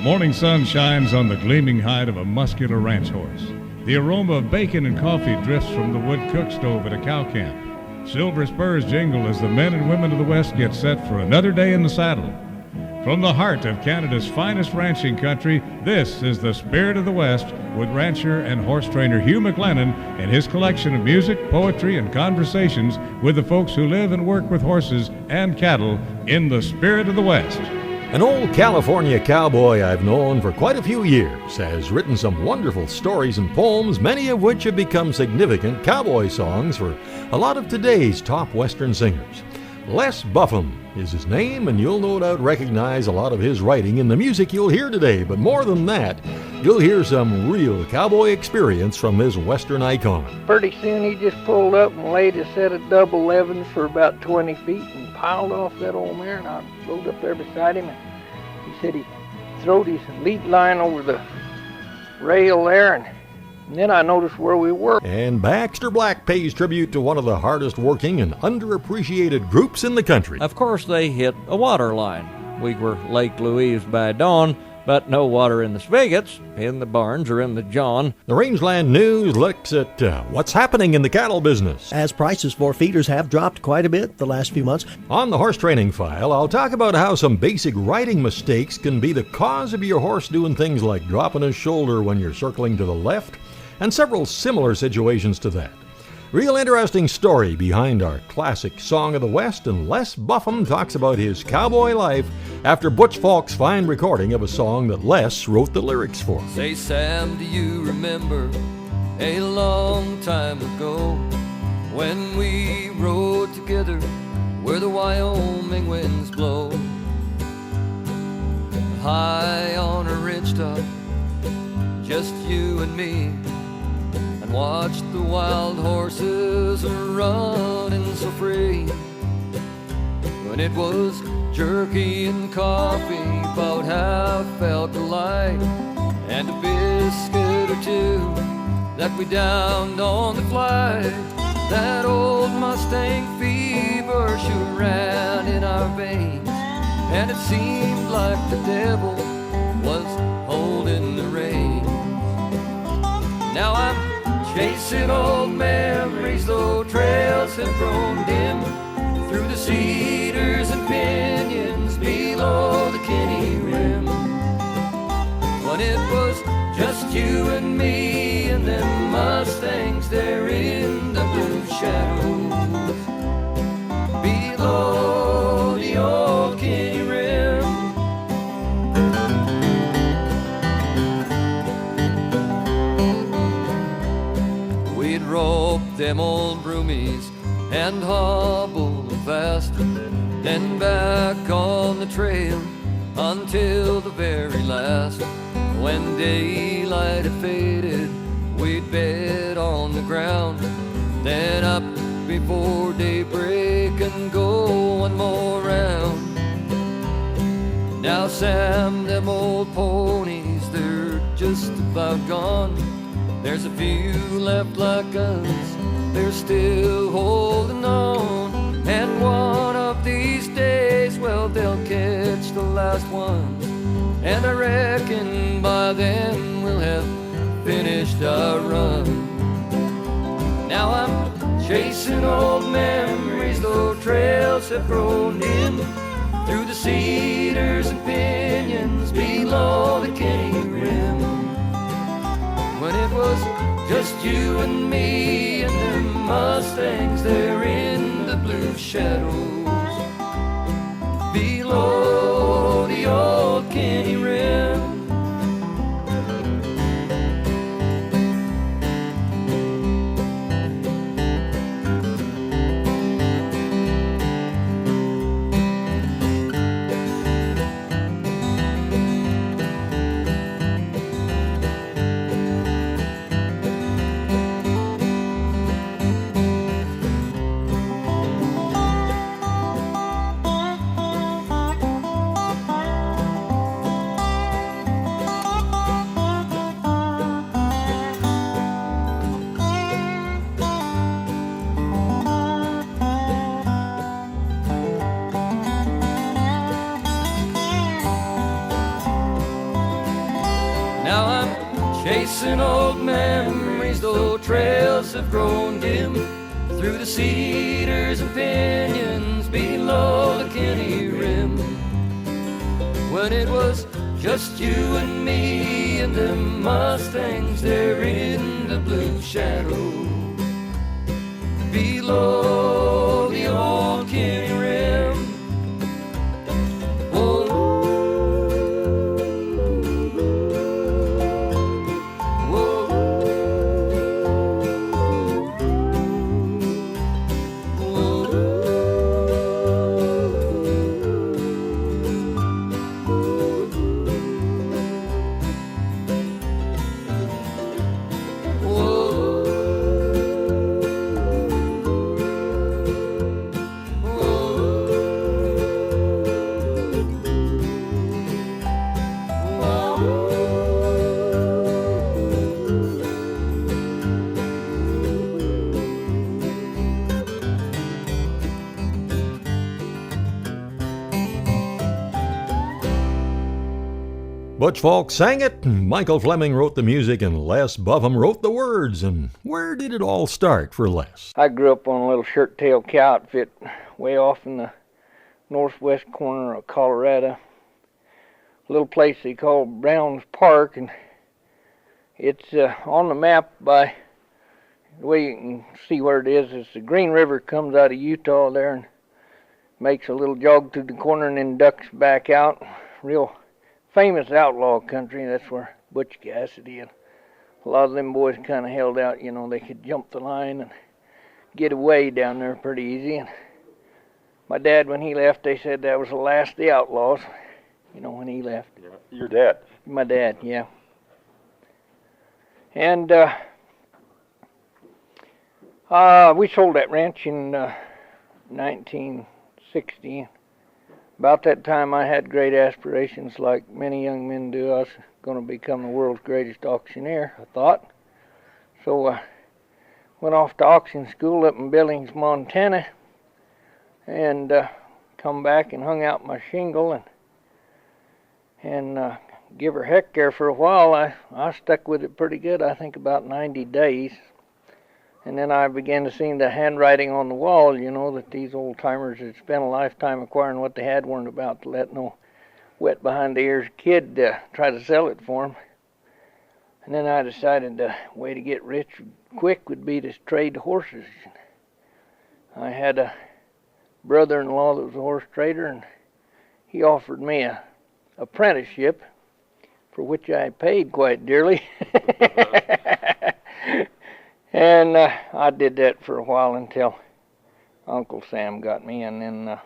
morning sun shines on the gleaming hide of a muscular ranch horse. The aroma of bacon and coffee drifts from the wood cook stove at a cow camp. Silver spurs jingle as the men and women of the West get set for another day in the saddle. From the heart of Canada's finest ranching country, this is the Spirit of the West with rancher and horse trainer Hugh McLennan and his collection of music, poetry, and conversations with the folks who live and work with horses and cattle in the Spirit of the West. An old California cowboy I've known for quite a few years has written some wonderful stories and poems, many of which have become significant cowboy songs for a lot of today's top Western singers. Les Buffum is his name, and you'll no doubt recognize a lot of his writing in the music you'll hear today. But more than that, you'll hear some real cowboy experience from this Western icon. Pretty soon he just pulled up and laid a set of double 11s for about 20 feet and piled off that old mare, and I rode up there beside him, and he said he throwed his lead line over the rail there, and then I noticed where we were. And Baxter Black pays tribute to one of the hardest working and underappreciated groups in the country. Of course, they hit a water line. We were Lake Louise by dawn, but no water in the spigots, in the barns, or in the john. The Rangeland News looks at what's happening in the cattle business. As prices for feeders have dropped quite a bit the last few months. On the horse training file, I'll talk about how some basic riding mistakes can be the cause of your horse doing things like dropping his shoulder when you're circling to the left, and several similar situations to that. Real interesting story behind our classic Song of the West, and Les Buffum talks about his cowboy life after Butch Falk's fine recording of a song that Les wrote the lyrics for. Say, Sam, do you remember a long time ago when we rode together where the Wyoming winds blow? High on a ridge top, just you and me, and watch the wild horses running so free. When it was jerky and coffee, about half alkali, and a biscuit or two that we downed on the fly, that old Mustang fever sure ran in our veins, and it seemed like the devil was holding the reins. Now I'm chasing old memories, though trails have grown dim, through the cedars and pinions below the Kinney Rim. When it was just you and me and them Mustangs there in the blue shadows below the old Kinney Rim. We'd rope them old broomies and hobble fast, then back on the trail until the very last. When daylight had faded, we'd bed on the ground, then up before daybreak and go one more round. Now, Sam, them old ponies, they're just about gone. There's a few left like us, they're still holding on. And one of these days, well, they'll catch the last one, and I reckon by then we'll have finished our run. Now I'm chasing old memories, though trails have grown dim, through the cedars and pinions below the Kinney Rim. When it was just you and me and them Mustangs there in the blue shadows below the old Kinney Rim. chasing old memories, though trails have grown dim through the cedars and pinyons below the Kinney Rim. When it was just you and me and them Mustangs there in the blue shadow below the old Kinney Rim. Butch Falk sang it, Michael Fleming wrote the music, and Les Buffum wrote the words. And where did it all start for Les? I grew up on a little shirt-tail cow outfit way off in the northwest corner of Colorado. A little place they call Brown's Park, and it's on the map by the way you can see where it is. It's the Green River comes out of Utah there and makes a little jog through the corner and then ducks back out. Real famous outlaw country. That's where Butch Cassidy and a lot of them boys kind of held out. You know, they could jump the line and get away down there pretty easy. And my dad, when he left, they said that was the last of the outlaws. You know, when he left. Yeah. Your dad? My dad, yeah. And we sold that ranch in 1960. About that time, I had great aspirations, like many young men do. I was going to become the world's greatest auctioneer, I thought. So I went off to auction school up in Billings, Montana, and come back and hung out my shingle and give her heck there for a while. I stuck with it pretty good, I think about 90 days. And then I began to see the handwriting on the wall, you know, that these old-timers had spent a lifetime acquiring what they had, weren't about to let no wet behind the ears kid try to sell it for them. And then I decided the way to get rich quick would be to trade horses. I had a brother-in-law that was a horse trader, and he offered me a apprenticeship, for which I paid quite dearly. And I did that for a while until Uncle Sam got me, and then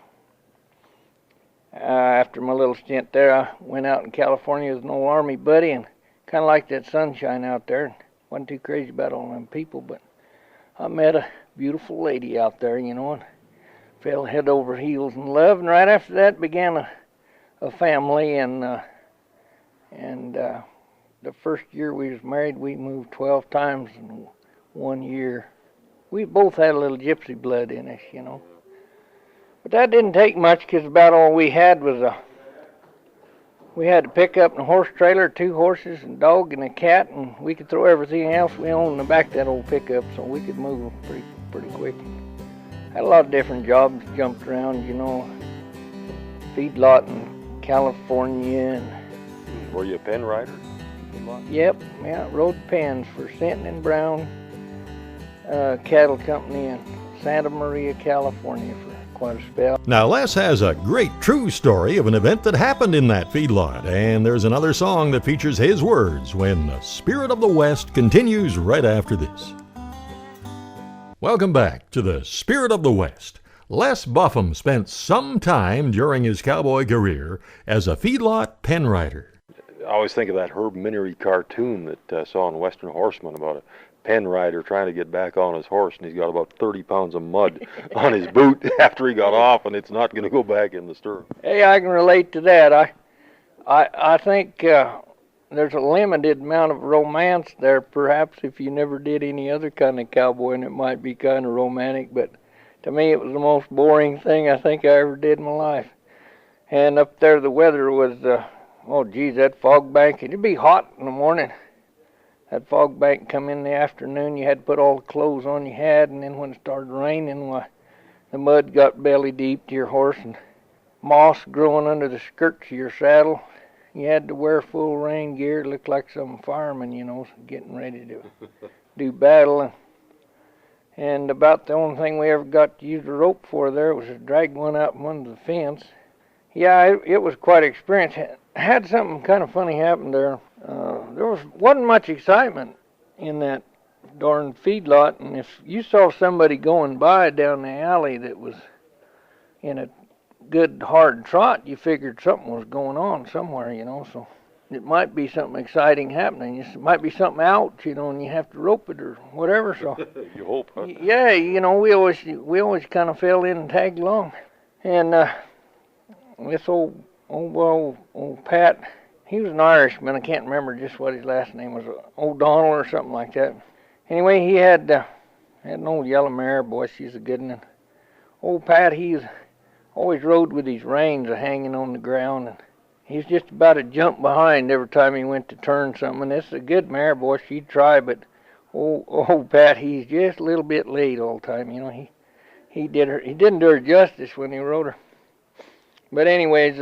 after my little stint there, I went out in California with an old Army buddy, and kind of liked that sunshine out there. Wasn't too crazy about all them people, but I met a beautiful lady out there, you know, and fell head over heels in love. And right after that began a family, and the first year we was married, we moved 12 times in 1 year. We both had a little gypsy blood in us, you know. But that didn't take much, because about all we had was we had a pickup and a horse trailer, 2 horses, and a dog and a cat, and we could throw everything else we owned in the back of that old pickup, so we could move pretty quick. Had a lot of different jobs, jumped around, you know, feedlot in California. And were you a pen rider? Yep, yeah, rode pens for Sinton and Brown Cattle Company in Santa Maria, California for quite a spell. Now, Les has a great true story of an event that happened in that feedlot, and there's another song that features his words when the Spirit of the West continues right after this. Welcome back to the Spirit of the West. Les Buffum spent some time during his cowboy career as a feedlot pen rider. I always think of that Herb Minery cartoon that I saw in Western Horseman about a pen rider trying to get back on his horse, and he's got about 30 pounds of mud on his boot after he got off, and it's not going to go back in the stirrup. Hey, I can relate to that. I think there's a limited amount of romance there, perhaps, if you never did any other kind of cowboy, and it might be kind of romantic, but to me it was the most boring thing I think I ever did in my life. And up there the weather was, oh geez, that fog bank, it'd be hot in the morning. that fog bank come in the afternoon, you had to put all the clothes on you had, and then when it started raining, why, the mud got belly deep to your horse, and moss growing under the skirts of your saddle. You had to wear full rain gear, looked like some fireman, getting ready to do battle. And about the only thing we ever got to use a rope for there was to drag one out from under the fence. Yeah, it was quite an experience. Had something kind of funny happen there. There wasn't much excitement in that darn feedlot, and if you saw somebody going by down the alley that was in a good hard trot, you figured something was going on somewhere, so it might be something exciting happening. It might be something out, and you have to rope it or whatever. So you hope, huh? Yeah, we always kind of fell in and tagged along. And this old Pat, he was an Irishman. I can't remember just what his last name was, O'Donnell or something like that. Anyway, he had an old yellow mare. Boy, she's a good one. And old Pat, he's always rode with his reins hanging on the ground, and he's just about a jump behind every time he went to turn something. And this is a good mare, boy. She'd try, but old Pat, he's just a little bit late all the time. He didn't do her justice when he rode her. But anyways,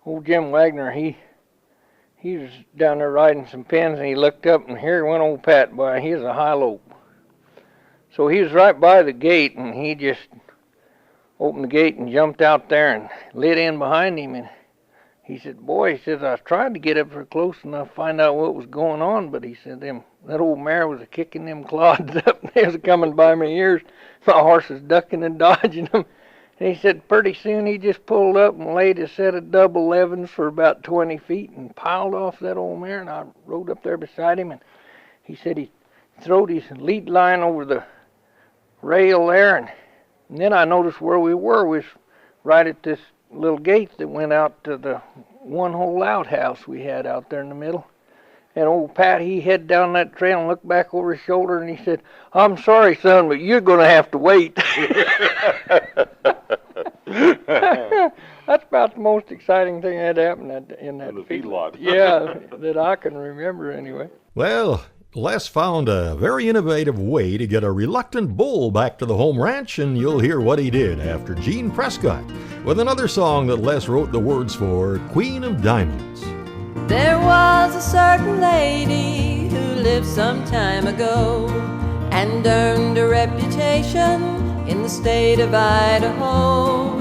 old Jim Wagner, he was down there riding some pins, and he looked up, and here went old Pat by. He was a high lope. So he was right by the gate, and he just opened the gate and jumped out there and lit in behind him. And he said, boy, he says, I was trying to get up here close enough to find out what was going on, but he said, that old mare was kicking them clods up, and they was coming by my ears. My horse was ducking and dodging them. And he said pretty soon he just pulled up and laid a set of double 11s for about 20 feet and piled off that old mare, and I rode up there beside him, and he said he throwed his lead line over the rail there, and then I noticed where we were. We was right at this little gate that went out to the one-hole outhouse we had out there in the middle. And old Pat, he headed down that trail and looked back over his shoulder, and he said, I'm sorry, son, but you're going to have to wait. That's about the most exciting thing that happened in that feedlot. Yeah, that I can remember anyway. Well, Les found a very innovative way to get a reluctant bull back to the home ranch, and you'll hear what he did after Gene Prescott with another song that Les wrote the words for, Queen of Diamonds. There was a certain lady who lived some time ago and earned a reputation in the state of Idaho.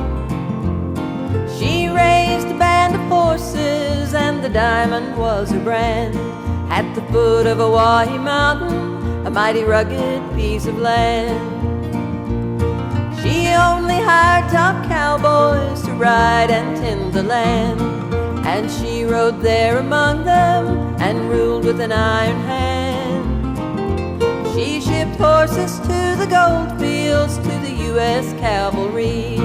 She raised a band of horses and the diamond was her brand. At the foot of a Wahi mountain, a mighty rugged piece of land. She only hired top cowboys to ride and tend the land, and she rode there among them and ruled with an iron hand. She shipped horses to the gold fields, to the U.S. cavalry,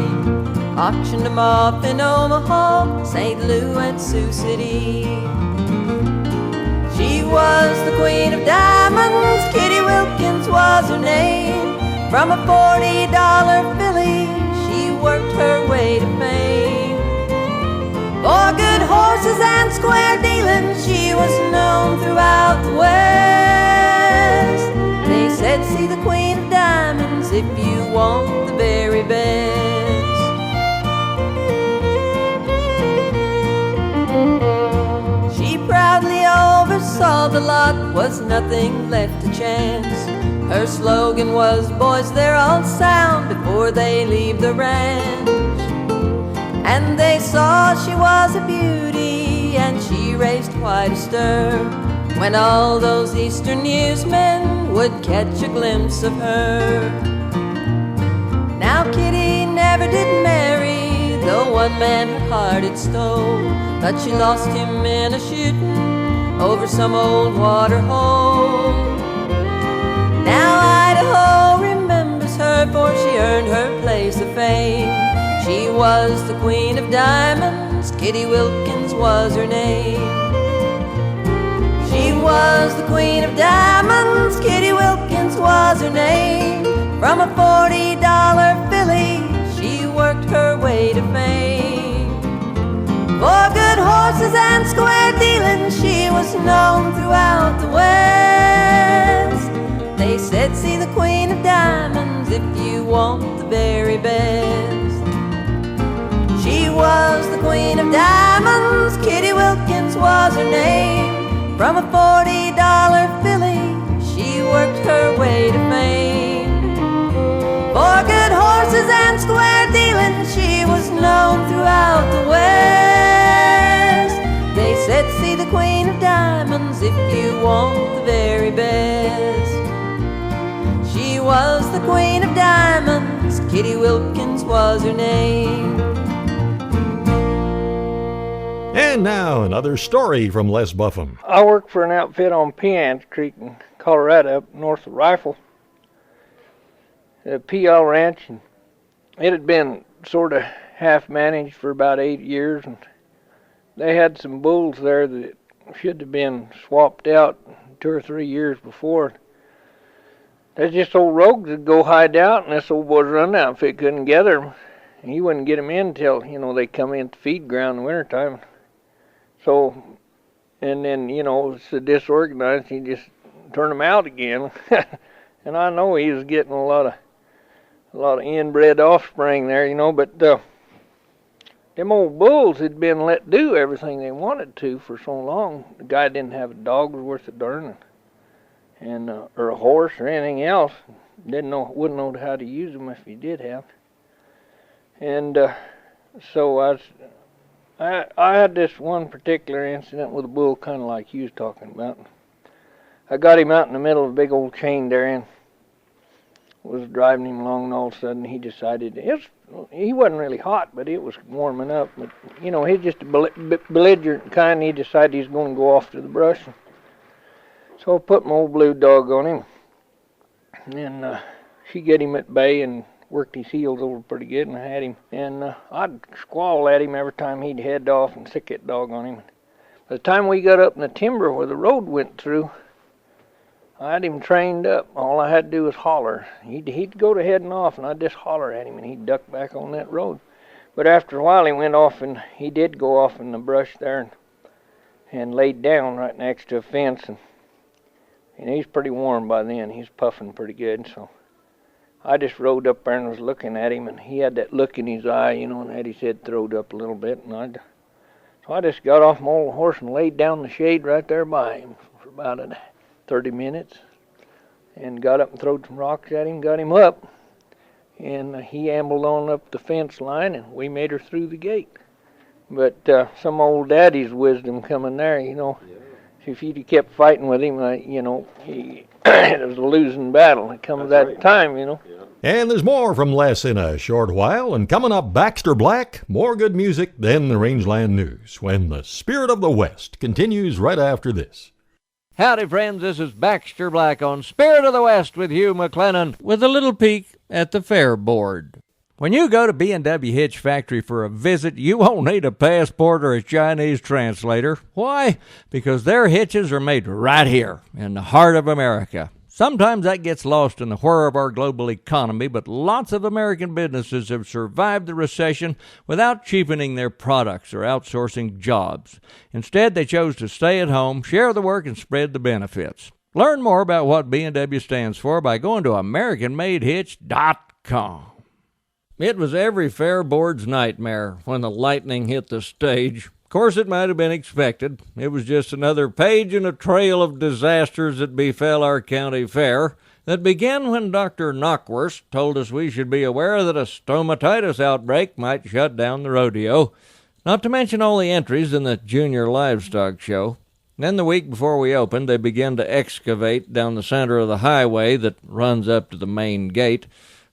auctioned them off in Omaha, St. Louis, and Sioux City. She was the queen of diamonds, Kitty Wilkins was her name. From a $40 filly, she worked her way to fame. For good horses and square dealing, she was known throughout the West. They said, see the queen of diamonds if you want the very best. She proudly oversaw the lot, was nothing left to chance. Her slogan was, boys, they're all sound before they leave the ranch. And they saw she was a beauty, and she raised quite a stir when all those eastern newsmen would catch a glimpse of her. Now Kitty never did marry, though one man her heart had stole, but she lost him in a shooting over some old water hole. Now Idaho remembers her, for she earned her place of fame. She was the queen of diamonds, Kitty Wilkins was her name. She was the queen of diamonds, Kitty Wilkins was her name. From a $40 filly, she worked her way to fame. For good horses and square dealing, she was was known throughout the West. They said, see the Queen of Diamonds if you want the very best. She was the Queen of Diamonds, Kitty Wilkins was her name. From a $40 filly, she worked her way to fame. For good horses and square dealing, she was known throughout the West. They said, see the Queen of Diamonds if you want the very best. She was the Queen of Diamonds, Kitty Wilkins was her name. And now another story from Les Buffum. I worked for an outfit on Piance Creek in Colorado, up north of Rifle, a PL ranch, and it had been sort of half managed for about 8 years, and they had some bulls there that should have been swapped out 2 or 3 years before. There's just old rogues that go hide out, and this old boy's run outfit couldn't gather them. And he wouldn't get them in until, they come in to feed ground in the wintertime. So, and then, it's so disorganized, he just turned them out again. And I know he was getting a lot of inbred offspring there, but them old bulls had been let do everything they wanted to for so long. The guy didn't have a dog worth a darn, and or a horse or anything else. Wouldn't know how to use them if he did have. And so I had this one particular incident with a bull, kind of like you was talking about. I got him out in the middle of a big old chain there, and was driving him along, and all of a sudden he decided he wasn't really hot, but it was warming up. But he's just a belligerent kind. He decided he's going to go off to the brush. So I put my old blue dog on him, and she get him at bay and worked his heels over pretty good, and I had him. And I'd squall at him every time he'd head off and sick that dog on him. By the time we got up in the timber where the road went through, I had him trained up. All I had to do was holler. He'd go to heading off, and I'd just holler at him, and he'd duck back on that road. But after a while, he went off, and he did go off in the brush there and laid down right next to a fence. And he's pretty warm by then. He's puffing pretty good, so I just rode up there and was looking at him, and he had that look in his eye, and had his head throwed up a little bit. And so I just got off my old horse and laid down in the shade right there by him for about 30 minutes, and got up and throwed some rocks at him, got him up, and he ambled on up the fence line, and we made her through the gate. But some old daddy's wisdom coming there, if you'd kept fighting with him, it was a losing battle. It comes that time, And there's more from Les in a short while, and coming up, Baxter Black, more good music, then the Rangeland News, when the Spirit of the West continues right after this. Howdy, friends. This is Baxter Black on Spirit of the West with Hugh McLennan with a little peek at the fair board. When you go to B&W Hitch Factory for a visit, you won't need a passport or a Chinese translator. Why? Because their hitches are made right here in the heart of America. Sometimes that gets lost in the whir of our global economy, but lots of American businesses have survived the recession without cheapening their products or outsourcing jobs. Instead, they chose to stay at home, share the work, and spread the benefits. Learn more about what B&W stands for by going to AmericanMadeHitch.com. It was every fair board's nightmare when the lightning hit the stage. Of course, it might have been expected. It was just another page in a trail of disasters that befell our county fair that began when Dr. Knockwurst told us we should be aware that a stomatitis outbreak might shut down the rodeo, not to mention all the entries in the Junior Livestock Show. Then the week before we opened, they began to excavate down the center of the highway that runs up to the main gate.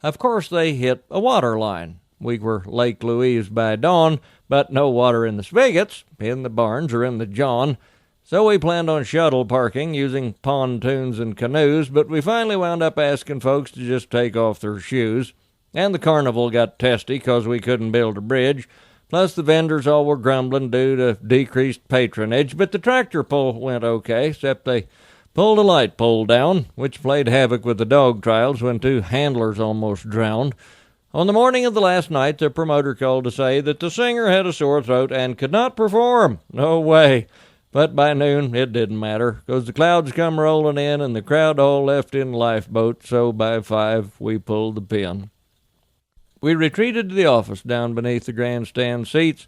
Of course, they hit a water line. We were Lake Louise by dawn, but no water in the spigots, in the barns, or in the john. So we planned on shuttle parking using pontoons and canoes, but we finally wound up asking folks to just take off their shoes. And the carnival got testy because we couldn't build a bridge. Plus the vendors all were grumbling due to decreased patronage, but the tractor pull went okay, except they pulled a light pole down, which played havoc with the dog trials when 2 handlers almost drowned. On the morning of the last night, the promoter called to say that the singer had a sore throat and could not perform. No way. But by noon, it didn't matter, 'cause the clouds come rolling in and the crowd all left in lifeboats, so by 5 we pulled the pin. We retreated to the office down beneath the grandstand seats,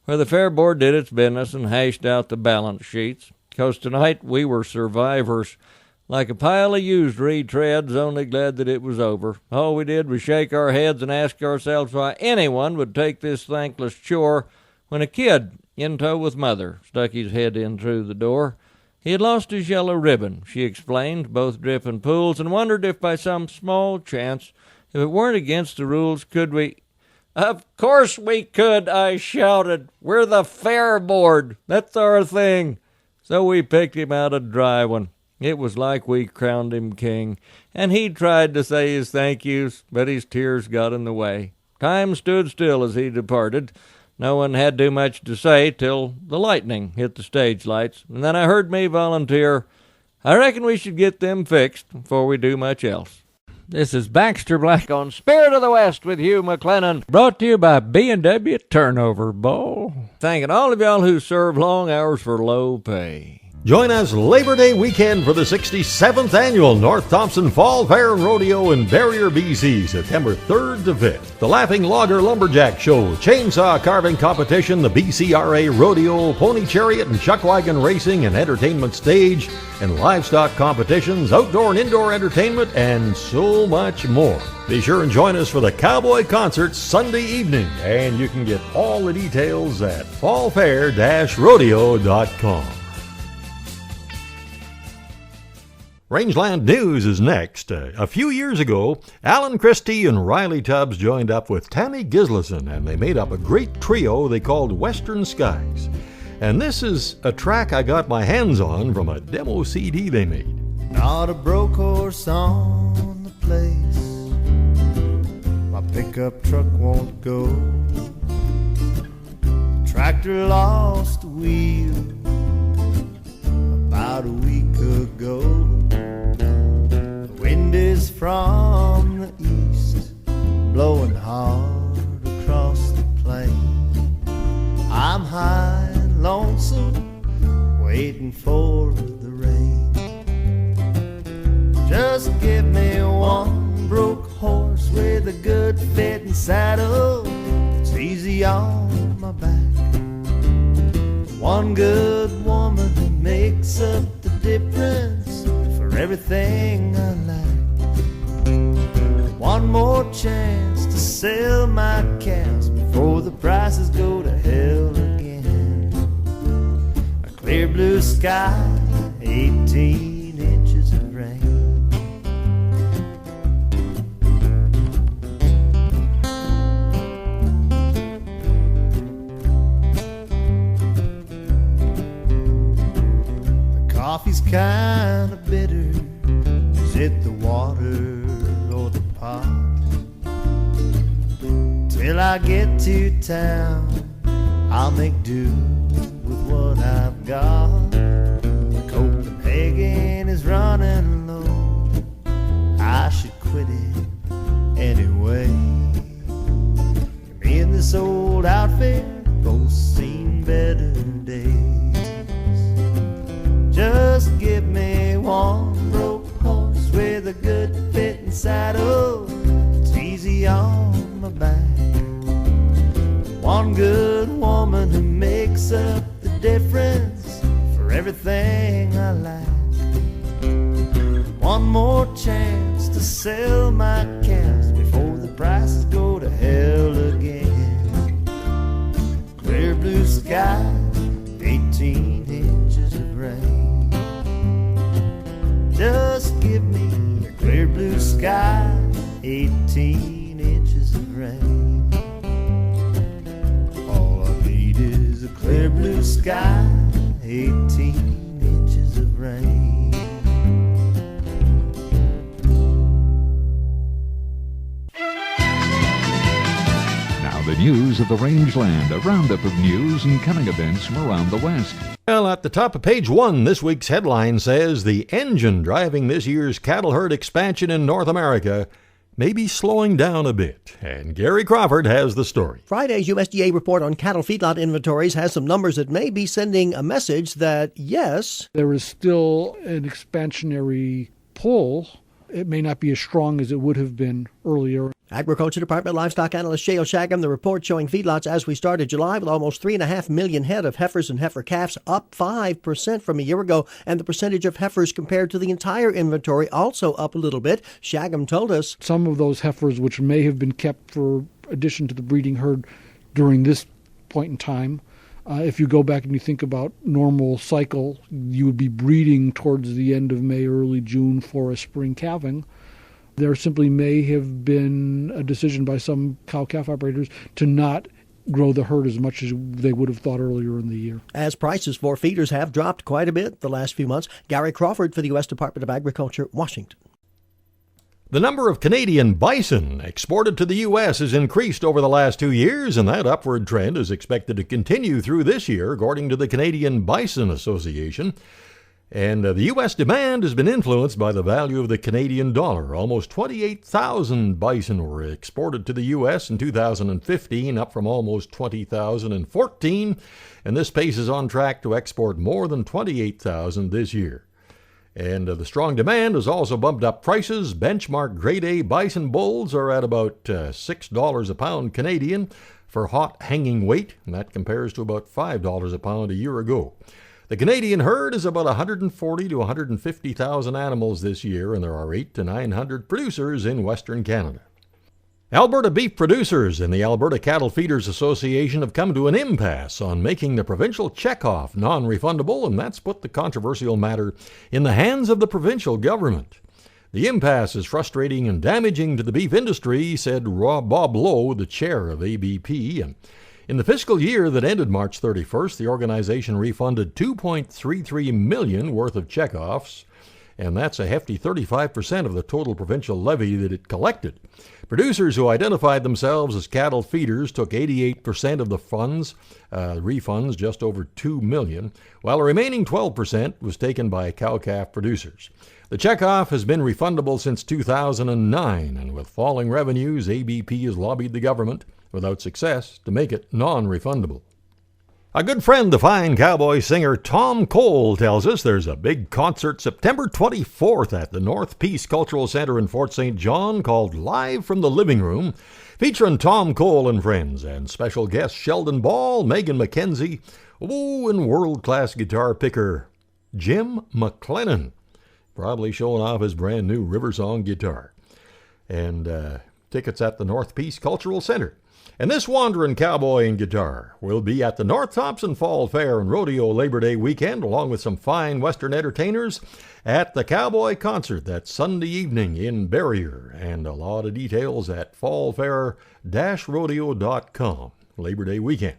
where the fair board did its business and hashed out the balance sheets, 'cause tonight we were survivors, like a pile of used retreads, only glad that it was over. All we did was shake our heads and ask ourselves why anyone would take this thankless chore when a kid, in tow with Mother, stuck his head in through the door. He had lost his yellow ribbon, she explained, both dripping pools, and wondered if by some small chance, if it weren't against the rules, could we... "Of course we could," I shouted. "We're the fair board. That's our thing." So we picked him out a dry one. It was like we crowned him king, and he tried to say his thank yous, but his tears got in the way. Time stood still as he departed. No one had too much to say till the lightning hit the stage lights, and then I heard me volunteer, "I reckon we should get them fixed before we do much else." This is Baxter Black on Spirit of the West with Hugh McLennan, brought to you by B&W Turnover Bowl. Thanking all of y'all who serve long hours for low pay. Join us Labor Day weekend for the 67th Annual North Thompson Fall Fair and Rodeo in Barrier, BC, September 3rd to 5th. The Laughing Logger Lumberjack Show, Chainsaw Carving Competition, the BCRA Rodeo, Pony Chariot and Chuckwagon Racing and Entertainment Stage, and livestock competitions, outdoor and indoor entertainment, and so much more. Be sure and join us for the Cowboy Concert Sunday evening, and you can get all the details at fallfair-rodeo.com. Rangeland News is next. A few years ago, Alan Christie and Riley Tubbs joined up with Tammy Gislason, and they made up a great trio they called Western Skies. And this is a track I got my hands on from a demo CD they made. Not a broke horse on the place, my pickup truck won't go. The tractor lost a wheel about a week ago. The wind is from the east, blowing hard across the plain. I'm high and lonesome, waiting for the rain. Just give me one broke horse with a good fitting saddle, it's easy on my back. One good woman who makes up the difference for everything I lack. One more chance to sell my cows before the prices go to hell again. A clear blue sky, 18 inches of rain. Coffee's kinda bitter, is it the water or the pot? Till I get to town, I'll make do with what I've got. Copenhagen is running low, I should quit it anyway. Me and this old outfit both seen better days. Just give me one broke horse with a good fitting saddle, it's easy on my back. One good woman who makes up the difference for everything I lack. One more chance to sell my cows before the prices go to hell again. Clear blue sky, 18 inches of rain. Just give me a clear blue sky, 18 inches of rain. All I need is a clear blue sky, 18 inches of rain. Now the news of the Rangeland, a roundup of news and coming events from around the West. Well, at the top of page 1, this week's headline says the engine driving this year's cattle herd expansion in North America may be slowing down a bit, and Gary Crawford has the story. Friday's USDA report on cattle feedlot inventories has some numbers that may be sending a message that, yes, there is still an expansionary pull. It may not be as strong as it would have been earlier. Agriculture Department livestock analyst Shale Shagam, the report showing feedlots as we started July with almost 3.5 million head of heifers and heifer calves, up 5% from a year ago, and the percentage of heifers compared to the entire inventory also up a little bit. Shagam told us some of those heifers which may have been kept for addition to the breeding herd during this point in time, if you go back and you think about normal cycle, you would be breeding towards the end of May, early June for a spring calving. There simply may have been a decision by some cow-calf operators to not grow the herd as much as they would have thought earlier in the year. As prices for feeders have dropped quite a bit the last few months. Gary Crawford for the U.S. Department of Agriculture, Washington. The number of Canadian bison exported to the U.S. has increased over the last 2 years, and that upward trend is expected to continue through this year, according to the Canadian Bison Association. And the U.S. demand has been influenced by the value of the Canadian dollar. Almost 28,000 bison were exported to the U.S. in 2015, up from almost 20,000 in 2014, and this pace is on track to export more than 28,000 this year. And the strong demand has also bumped up prices. Benchmark Grade A bison bulls are at about $6 a pound Canadian for hot hanging weight, and that compares to about $5 a pound a year ago. The Canadian herd is about 140 to 150,000 animals this year, and there are 800 to 900 producers in Western Canada. Alberta beef producers and the Alberta Cattle Feeders Association have come to an impasse on making the provincial checkoff non-refundable, and that's put the controversial matter in the hands of the provincial government. The impasse is frustrating and damaging to the beef industry, said Bob Lowe, the chair of ABP, and in the fiscal year that ended March 31st, the organization refunded $2.33 million worth of checkoffs, and that's a hefty 35% of the total provincial levy that it collected. Producers who identified themselves as cattle feeders took 88% of the funds, refunds just over $2 million, while the remaining 12% was taken by cow-calf producers. The checkoff has been refundable since 2009, and with falling revenues, ABP has lobbied the government, without success, to make it non-refundable. A good friend, the fine cowboy singer Tom Cole, tells us there's a big concert September 24th at the North Peace Cultural Center in Fort St. John called Live from the Living Room, featuring Tom Cole and friends, and special guests Sheldon Ball, Megan McKenzie, and world-class guitar picker Jim McLennan, probably showing off his brand new Riversong guitar. And tickets at the North Peace Cultural Center. And this wandering cowboy and guitar will be at the North Thompson Fall Fair and Rodeo Labor Day weekend, along with some fine Western entertainers at the Cowboy Concert that Sunday evening in Barrier. And a lot of details at fallfair-rodeo.com. Labor Day weekend.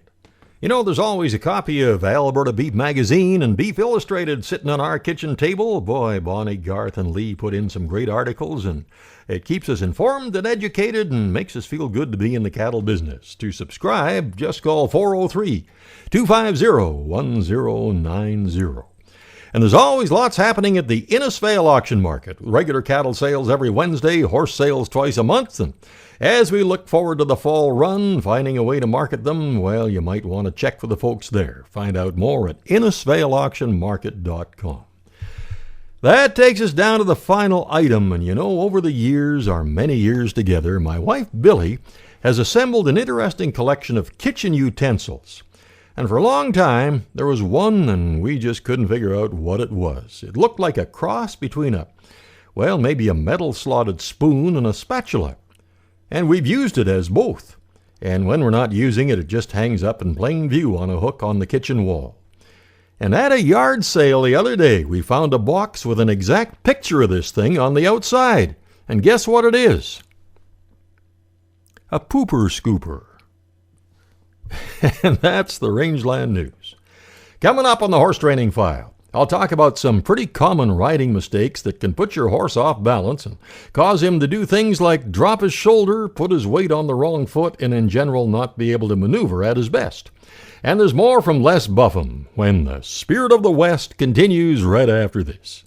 You know, there's always a copy of Alberta Beef Magazine and Beef Illustrated sitting on our kitchen table. Boy, Bonnie, Garth, and Lee put in some great articles, and it keeps us informed and educated and makes us feel good to be in the cattle business. To subscribe, just call 403-250-1090. And there's always lots happening at the Innisfail auction market. Regular cattle sales every Wednesday, horse sales twice a month, and as we look forward to the fall run, finding a way to market them, well, you might want to check for the folks there. Find out more at InnisfailAuctionMarket.com. That takes us down to the final item, and you know, over the years, our many years together, my wife Billy has assembled an interesting collection of kitchen utensils. And for a long time, there was one, and we just couldn't figure out what it was. It looked like a cross between maybe a metal-slotted spoon and a spatula. And we've used it as both. And when we're not using it, it just hangs up in plain view on a hook on the kitchen wall. And at a yard sale the other day, we found a box with an exact picture of this thing on the outside. And guess what it is? A pooper scooper. And that's the Rangeland News. Coming up on the Horse Training File, I'll talk about some pretty common riding mistakes that can put your horse off balance and cause him to do things like drop his shoulder, put his weight on the wrong foot, and in general not be able to maneuver at his best. And there's more from Les Buffum when the Spirit of the West continues right after this.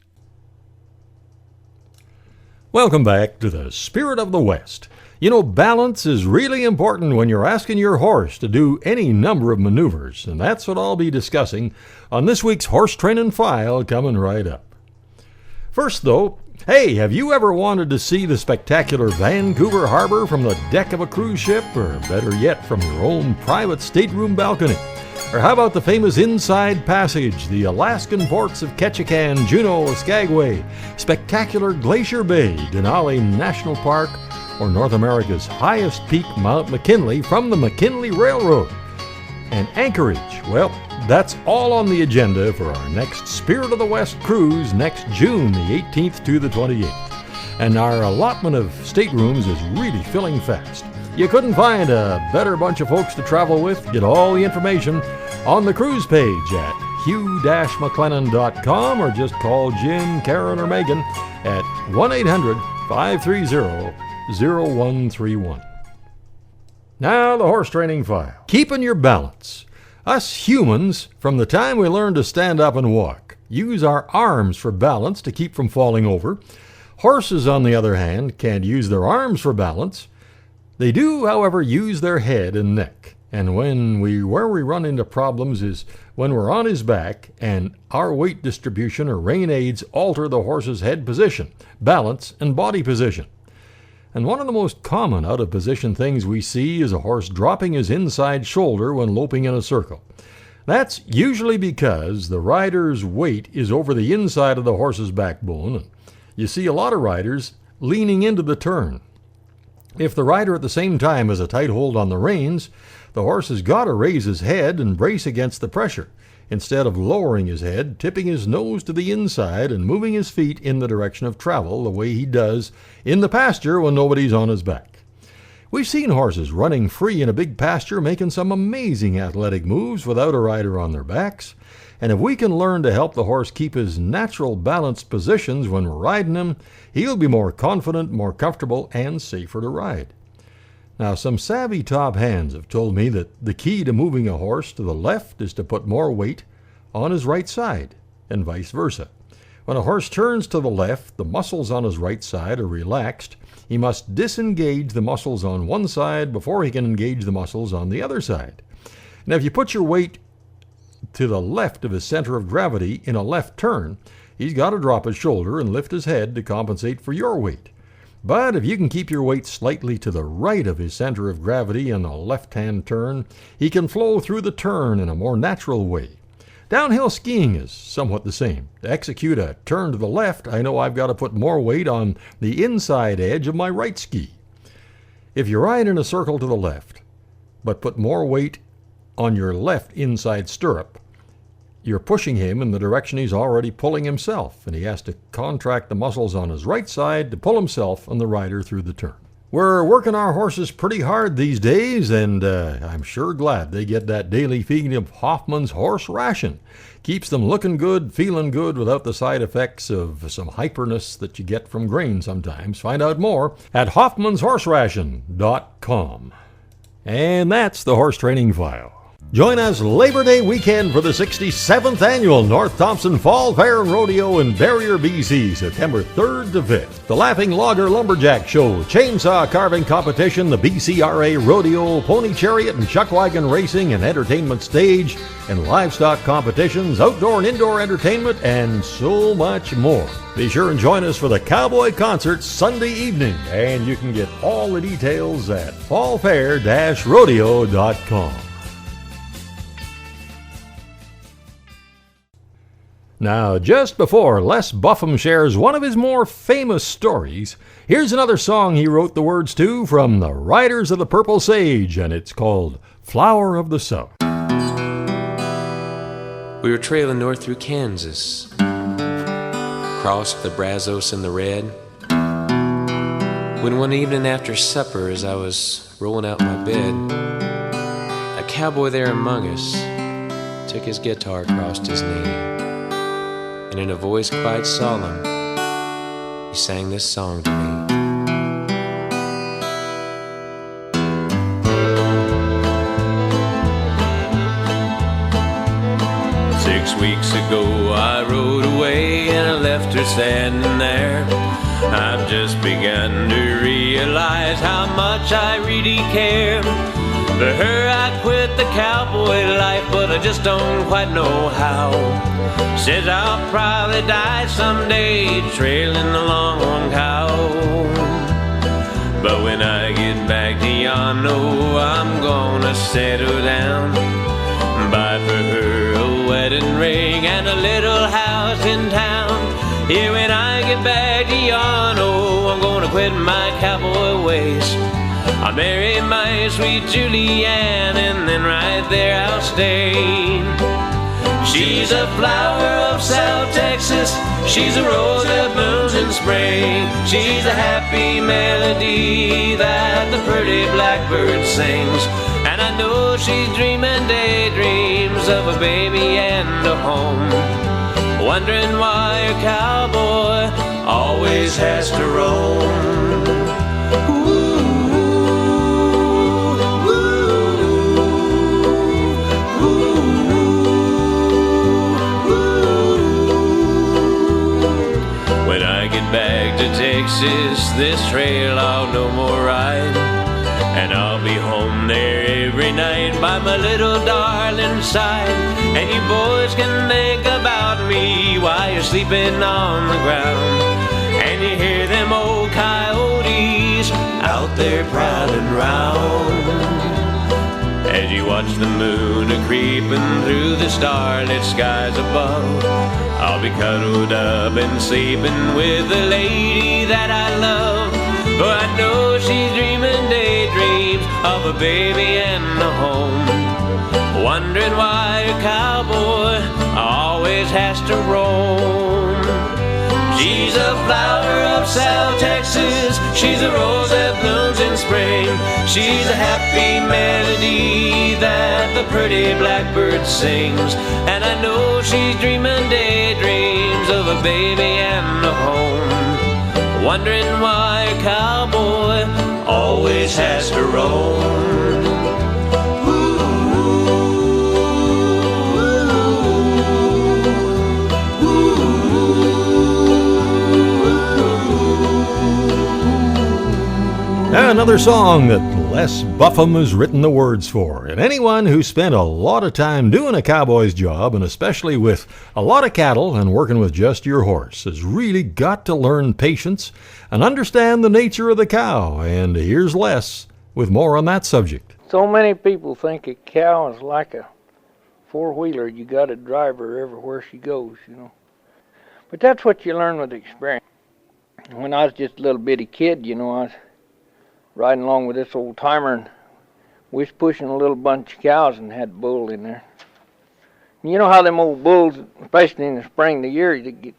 Welcome back to the Spirit of the West. You know, balance is really important when you're asking your horse to do any number of maneuvers, and that's what I'll be discussing on this week's Horse Training File coming right up. First, though, hey, have you ever wanted to see the spectacular Vancouver Harbor from the deck of a cruise ship, or better yet, from your own private stateroom balcony? Or how about the famous Inside Passage, the Alaskan ports of Ketchikan, Juneau, Skagway, spectacular Glacier Bay, Denali National Park, or North America's highest peak, Mount McKinley, from the McKinley Railroad? And Anchorage, well, that's all on the agenda for our next Spirit of the West cruise next June the 18th to the 28th. And our allotment of staterooms is really filling fast. You couldn't find a better bunch of folks to travel with. Get all the information on the cruise page at hugh-mclennan.com, or just call Jim, Karen, or Megan at 1-800-530-0131. Now the horse training file. Keeping your balance. Us humans, from the time we learn to stand up and walk, use our arms for balance to keep from falling over. Horses, on the other hand, can't use their arms for balance. They do, however, use their head and neck. And where we run into problems is when we're on his back and our weight distribution or rein aids alter the horse's head position, balance, and body position. And one of the most common out-of-position things we see is a horse dropping his inside shoulder when loping in a circle. That's usually because the rider's weight is over the inside of the horse's backbone, and you see a lot of riders leaning into the turn. If the rider at the same time has a tight hold on the reins, the horse has got to raise his head and brace against the pressure, instead of lowering his head, tipping his nose to the inside, and moving his feet in the direction of travel the way he does in the pasture when nobody's on his back. We've seen horses running free in a big pasture making some amazing athletic moves without a rider on their backs, and if we can learn to help the horse keep his natural balanced positions when we're riding him, he'll be more confident, more comfortable, and safer to ride. Now, some savvy top hands have told me that the key to moving a horse to the left is to put more weight on his right side, and vice versa. When a horse turns to the left, the muscles on his right side are relaxed. He must disengage the muscles on one side before he can engage the muscles on the other side. Now, if you put your weight to the left of his center of gravity in a left turn, he's got to drop his shoulder and lift his head to compensate for your weight. But if you can keep your weight slightly to the right of his center of gravity in a left-hand turn, he can flow through the turn in a more natural way. Downhill skiing is somewhat the same. To execute a turn to the left, I know I've got to put more weight on the inside edge of my right ski. If you ride in a circle to the left, but put more weight on your left inside stirrup, you're pushing him in the direction he's already pulling himself, and he has to contract the muscles on his right side to pull himself and the rider through the turn. We're working our horses pretty hard these days, and I'm sure glad they get that daily feeding of Hoffman's horse ration. Keeps them looking good, feeling good, without the side effects of some hyperness that you get from grain sometimes. Find out more at hoffmanshorseration.com. And that's the Horse Training File. Join us Labor Day weekend for the 67th Annual North Thompson Fall Fair and Rodeo in Barrier, BC, September 3rd to 5th. The Laughing Logger Lumberjack Show, Chainsaw Carving Competition, the BCRA Rodeo, Pony Chariot and Chuck Wagon Racing and Entertainment Stage, and livestock competitions, outdoor and indoor entertainment, and so much more. Be sure and join us for the Cowboy Concert Sunday evening, and you can get all the details at fallfair-rodeo.com. Now, just before Les Buffum shares one of his more famous stories, here's another song he wrote the words to from the Riders of the Purple Sage, and it's called Flower of the South. We were trailing north through Kansas, crossed the Brazos and the Red, when one evening after supper, as I was rolling out my bed, a cowboy there among us took his guitar across his knee, and in a voice quite solemn, he sang this song to me. 6 weeks ago I rode away and I left her standing there. I've just begun to realize how much I really care. For her I quit the cowboy life, but I just don't quite know how. Says I'll probably die someday trailing the longhorn cow. But when I get back to Yano, I'm gonna settle down, buy for her a wedding ring and a little house in town. Here when I get back to Yano, I'm gonna quit my cowboy ways. I'll marry my sweet Julianne, and then right there I'll stay. She's a flower of South Texas, she's a rose that blooms in spring. She's a happy melody that the pretty blackbird sings. And I know she's dreaming daydreams of a baby and a home, wondering why a cowboy always has to roam. When I get back to Texas, this trail I'll no more ride, and I'll be home there every night by my little darling's side. And you boys can think about me while you're sleeping on the ground, and you hear them old coyotes out there prowling round. As you watch the moon a-creeping through the starlit skies above, I'll be cuddled up and sleeping with the lady that I love. For I know she's dreaming daydreams of a baby and a home, wondering why a cowboy always has to roam. She's a flower of South Texas, she's a rose that blooms in spring. She's a happy melody that the pretty blackbird sings. And I know she's dreaming daydreams of a baby and a home, wondering why a cowboy always has to roam. Another song that Les Buffum has written the words for. And anyone who spent a lot of time doing a cowboy's job, and especially with a lot of cattle and working with just your horse, has really got to learn patience and understand the nature of the cow. And here's Les with more on that subject. So many people think a cow is like a four-wheeler. You got to drive her everywhere she goes, you know. But that's what you learn with experience. When I was just a little bitty kid, you know, I was riding along with this old timer, and we was pushing a little bunch of cows and had a bull in there. And you know how them old bulls, especially in the spring of the year, they get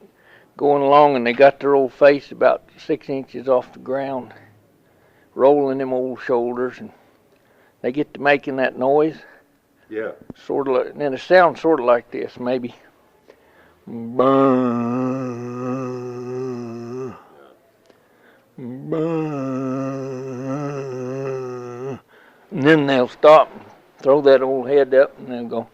going along and they got their old face about 6 inches off the ground, rolling them old shoulders, and they get to making that noise. Yeah. Sort of, and it sounds sort of like this, maybe. And then they'll stop, throw that old head up, and they'll go.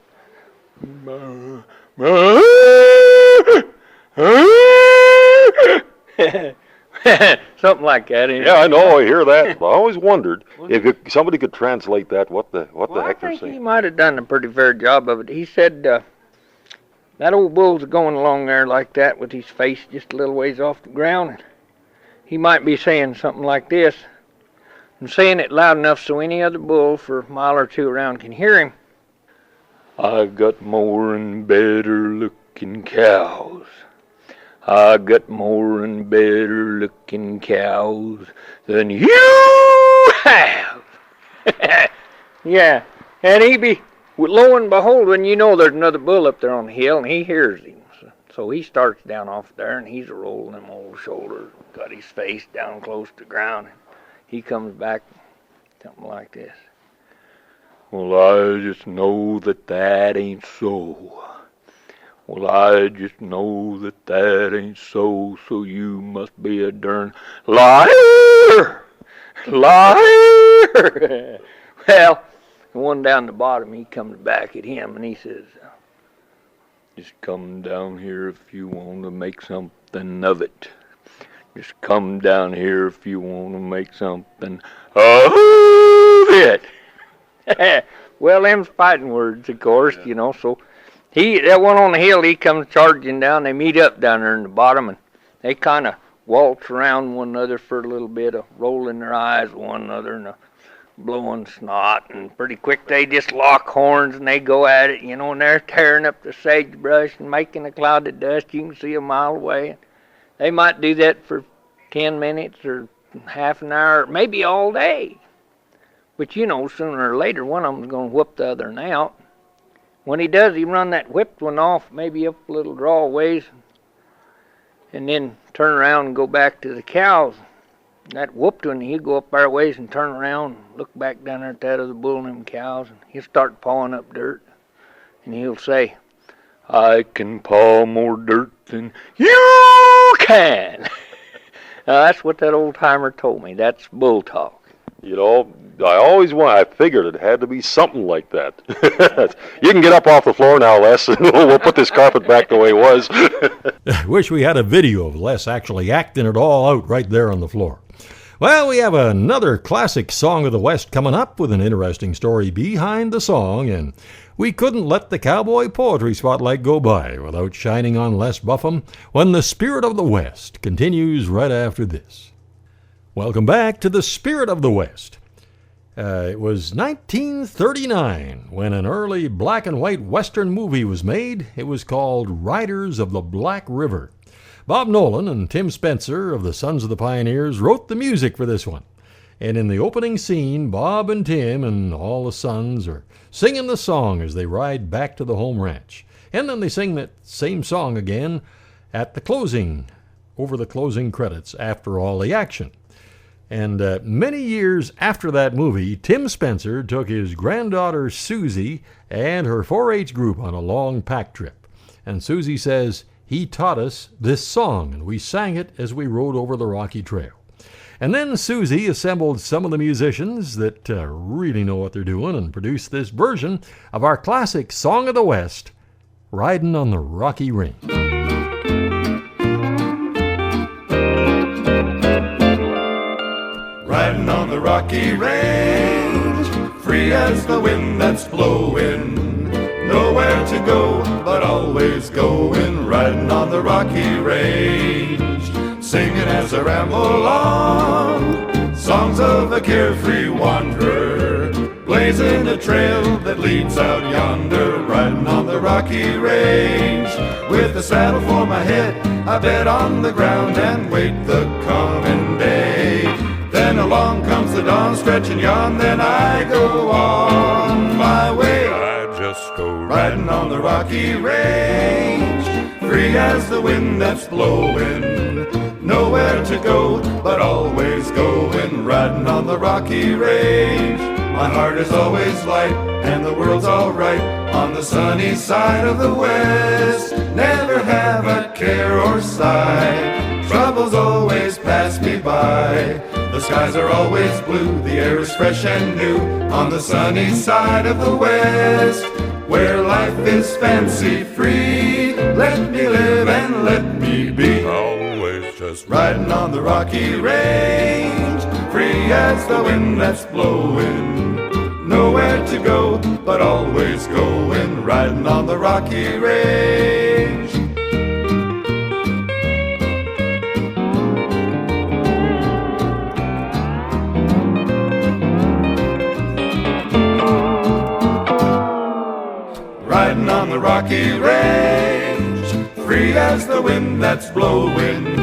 Something like that. Yeah, I know. I hear that. I always wondered if somebody could translate that. What the heck they're I think saying? he might have done a pretty fair job of it. He said that old bull's going along there like that with his face just a little ways off the ground. And he might be saying something like this, and saying it loud enough so any other bull for a mile or two around can hear him. I got more and better looking cows. I got more and better looking cows than you have. Yeah, and he be, lo and behold, when you know there's another bull up there on the hill, and he hears him. So he starts down off there, and he's rolling them old shoulders, got his face down close to the ground. He comes back, something like this. Well, I just know that ain't so. Well, I just know that ain't so, so you must be a darn liar! Liar! Well, the one down the bottom, he comes back at him, and he says, just come down here if you want to make something of it. Just come down here if you want to make something of it. Well, them's fighting words, of course, you know. So that one on the hill, he comes charging down. They meet up down there in the bottom, and they kind of waltz around one another for a little bit, rolling their eyes at one another and blowing snot. And pretty quick, they just lock horns and they go at it, you know. And they're tearing up the sagebrush and making a cloud of dust you can see a mile away. They might do that for 10 minutes or half an hour, maybe all day. But, you know, sooner or later, one of them's going to whoop the other one out. When he does, he run that whipped one off, maybe up a little draw ways, and then turn around and go back to the cows. That whooped one, he'll go up our ways and turn around, look back down there at that other bull and them cows, and he'll start pawing up dirt. And he'll say, I can paw more dirt than you can. That's what that old timer told me. That's bull talk. You know, I figured it had to be something like that. You can get up off the floor now, Les. We'll put this carpet back the way it was. I wish we had a video of Les actually acting it all out right there on the floor. Well, we have another classic song of the West coming up with an interesting story behind the song, and we couldn't let the Cowboy Poetry Spotlight go by without shining on Les Buffum when the Spirit of the West continues right after this. Welcome back to the Spirit of the West. It was 1939 when an early black and white Western movie was made. It was called Riders of the Black River. Bob Nolan and Tim Spencer of the Sons of the Pioneers wrote the music for this one. And in the opening scene, Bob and Tim and all the sons are singing the song as they ride back to the home ranch. And then they sing that same song again at the closing, over the closing credits after all the action. And many years after that movie, Tim Spencer took his granddaughter Susie and her 4-H group on a long pack trip. And Susie says he taught us this song, and we sang it as we rode over the Rocky Trail. And then Susie assembled some of the musicians that really know what they're doing and produced this version of our classic Song of the West, Riding on the Rocky Range. Riding on the Rocky Range, free as the wind that's blowing. Nowhere to go, but always going. Riding on the Rocky Range, singing as I ramble on. Songs of a carefree wanderer, blazing a trail that leads out yonder. Riding on the Rocky Range, with the saddle for my head, I bet on the ground and wait the coming day. Then along comes the dawn, stretching yon, then I go on my way. I just go riding on the Rocky Range, free as the wind that's blowing. Nowhere to go, but always going. Riding on the Rocky Range, my heart is always light, and the world's alright on the sunny side of the West. Never have a care or sigh, troubles always pass me by. The skies are always blue, the air is fresh and new on the sunny side of the West, where life is fancy free. Let me live and let me be. Always just riding on the Rocky Range, free as the wind that's blowing. Nowhere to go, but always going. Riding on the Rocky Range. Riding on the Rocky Range, free as the wind that's blowing.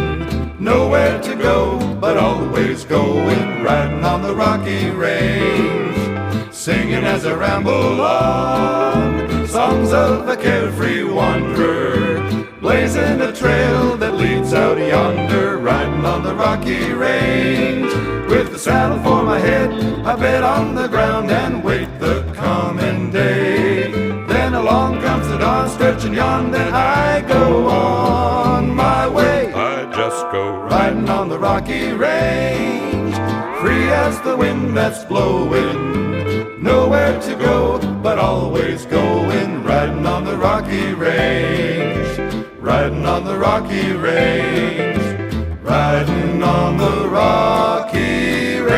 Nowhere to go, but always going. Riding on the Rocky Range, singing as I ramble on. Songs of a carefree wanderer, blazing a trail that leads out yonder. Riding on the Rocky Range, with the saddle for my head, I bet on the ground and wait the coming day. Then along comes the dawn, stretching yon, then I go on my way. I just go riding on the Rocky Range, free as the wind that's blowing. Nowhere to go, but always going. Riding on the Rocky Range, riding on the Rocky Range, riding on the Rocky Range.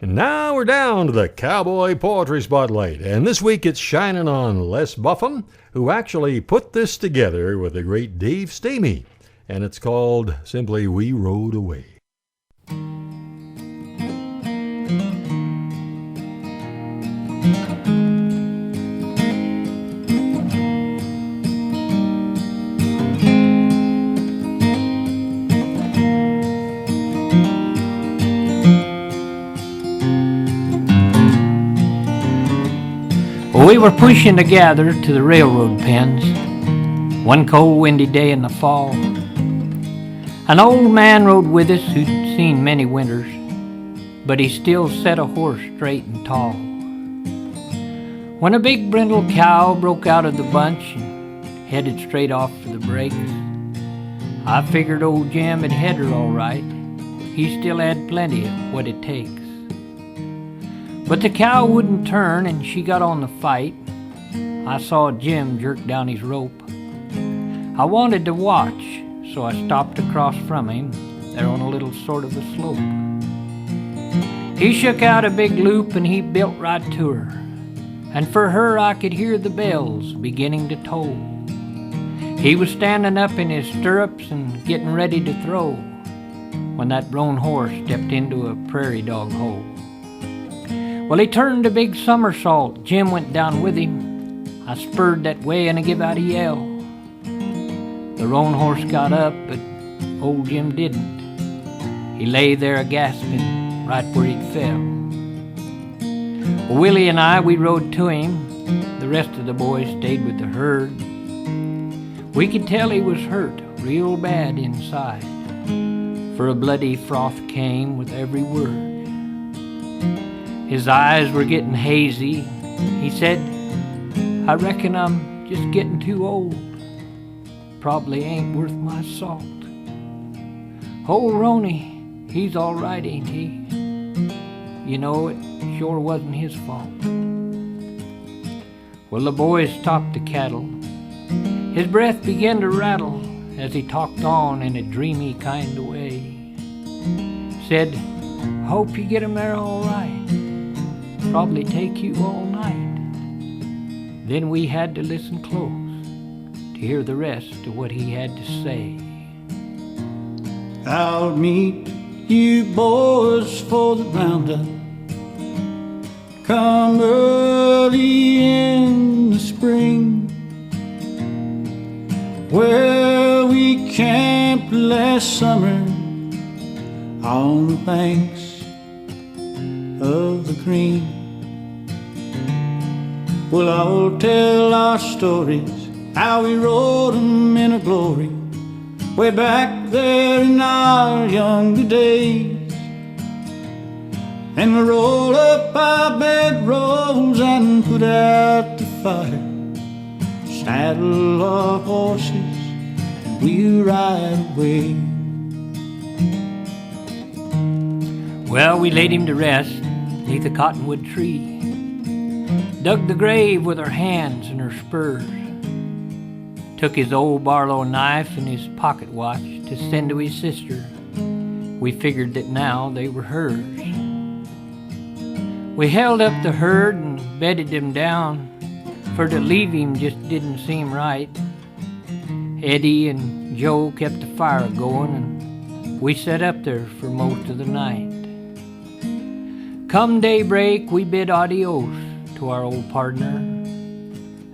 And now we're down to the Cowboy Poetry Spotlight, and this week it's shining on Les Buffum, who actually put this together with the great Dave Stamey, and it's called simply We Rode Away. We were pushing together to the railroad pens one cold windy day in the fall. An old man rode with us who'd seen many winters, but he still set a horse straight and tall. When a big brindle cow broke out of the bunch and headed straight off for the breaks, I figured old Jim had had her all right. He still had plenty of what it takes. But the cow wouldn't turn and she got on the fight. I saw Jim jerk down his rope. I wanted to watch, so I stopped across from him, there on a little sort of a slope. He shook out a big loop and he built right to her, and for her I could hear the bells beginning to toll. He was standing up in his stirrups and getting ready to throw when that roan horse stepped into a prairie dog hole. Well, he turned a big somersault. Jim went down with him. I spurred that way and I give out a yell. The roan horse got up, but old Jim didn't. He lay there a-gasping right where he'd fell. Well, Willie and I, we rode to him. The rest of the boys stayed with the herd. We could tell he was hurt real bad inside, for a bloody froth came with every word. His eyes were getting hazy. He said, I reckon I'm just getting too old. Probably ain't worth my salt. Old Roney, he's all right, ain't he? You know, it sure wasn't his fault. Well, the boys stopped the cattle. His breath began to rattle as he talked on in a dreamy kind of way. Said, hope you get 'em there all right. Probably take you all night. Then we had to listen close to hear the rest of what he had to say. I'll meet you boys for the roundup. Come early in the spring, where we camped last summer on the banks of the green. Well, I'll tell our stories, how we rode 'em in a glory, way back there in our younger days. And we'll roll up our bedrolls and put out the fire, saddle our horses, we'll ride away. Well, we laid him to rest neath a cottonwood tree, dug the grave with our hands and our spurs, took his old Barlow knife and his pocket watch to send to his sister. We figured that now they were hers. We held up the herd and bedded him down, for to leave him just didn't seem right. Eddie and Joe kept the fire going, and we sat up there for most of the night. Come daybreak, we bid adios to our old partner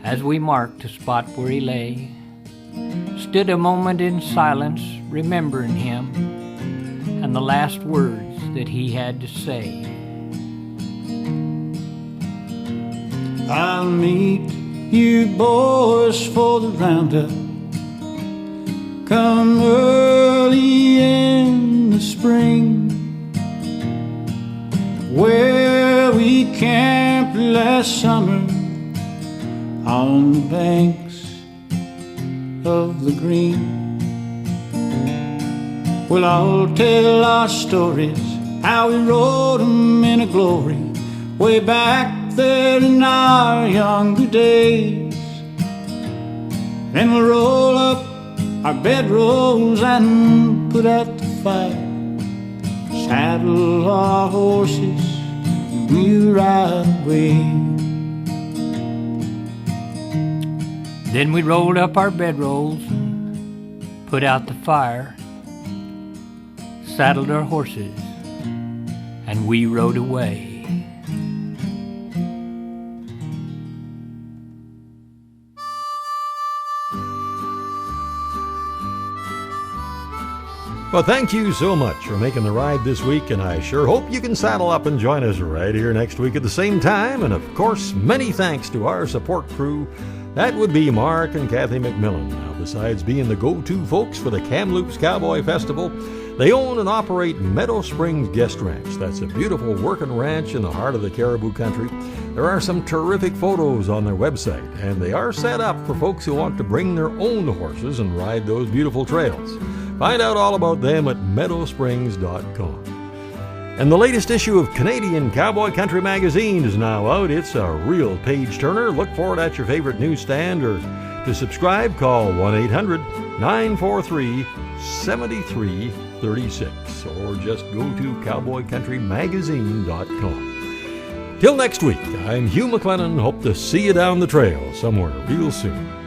as we marked the spot where he lay, stood a moment in silence remembering him and the last words that he had to say. I'll meet you boys for the roundup. Come early in the spring, where we camped last summer on the banks of the green. Well, I'll tell our stories, how we rode 'em in a glory, way back there in our younger days. Then we'll roll up our bedrolls and put out the fire. Saddle our horses, we ride away. Then we rolled up our bedrolls, put out the fire, saddled our horses, and we rode away. Well, thank you so much for making the ride this week, and I sure hope you can saddle up and join us right here next week at the same time. And of course, many thanks to our support crew. That would be Mark and Kathy McMillan. Now, besides being the go-to folks for the Kamloops Cowboy Festival, they own and operate Meadow Springs Guest Ranch. That's a beautiful working ranch in the heart of the Caribou Country. There are some terrific photos on their website, and they are set up for folks who want to bring their own horses and ride those beautiful trails. Find out all about them at meadowsprings.com. And the latest issue of Canadian Cowboy Country Magazine is now out. It's a real page-turner. Look for it at your favorite newsstand, or to subscribe, call 1-800-943-7336, or just go to cowboycountrymagazine.com. Till next week, I'm Hugh McLennan. Hope to see you down the trail somewhere real soon.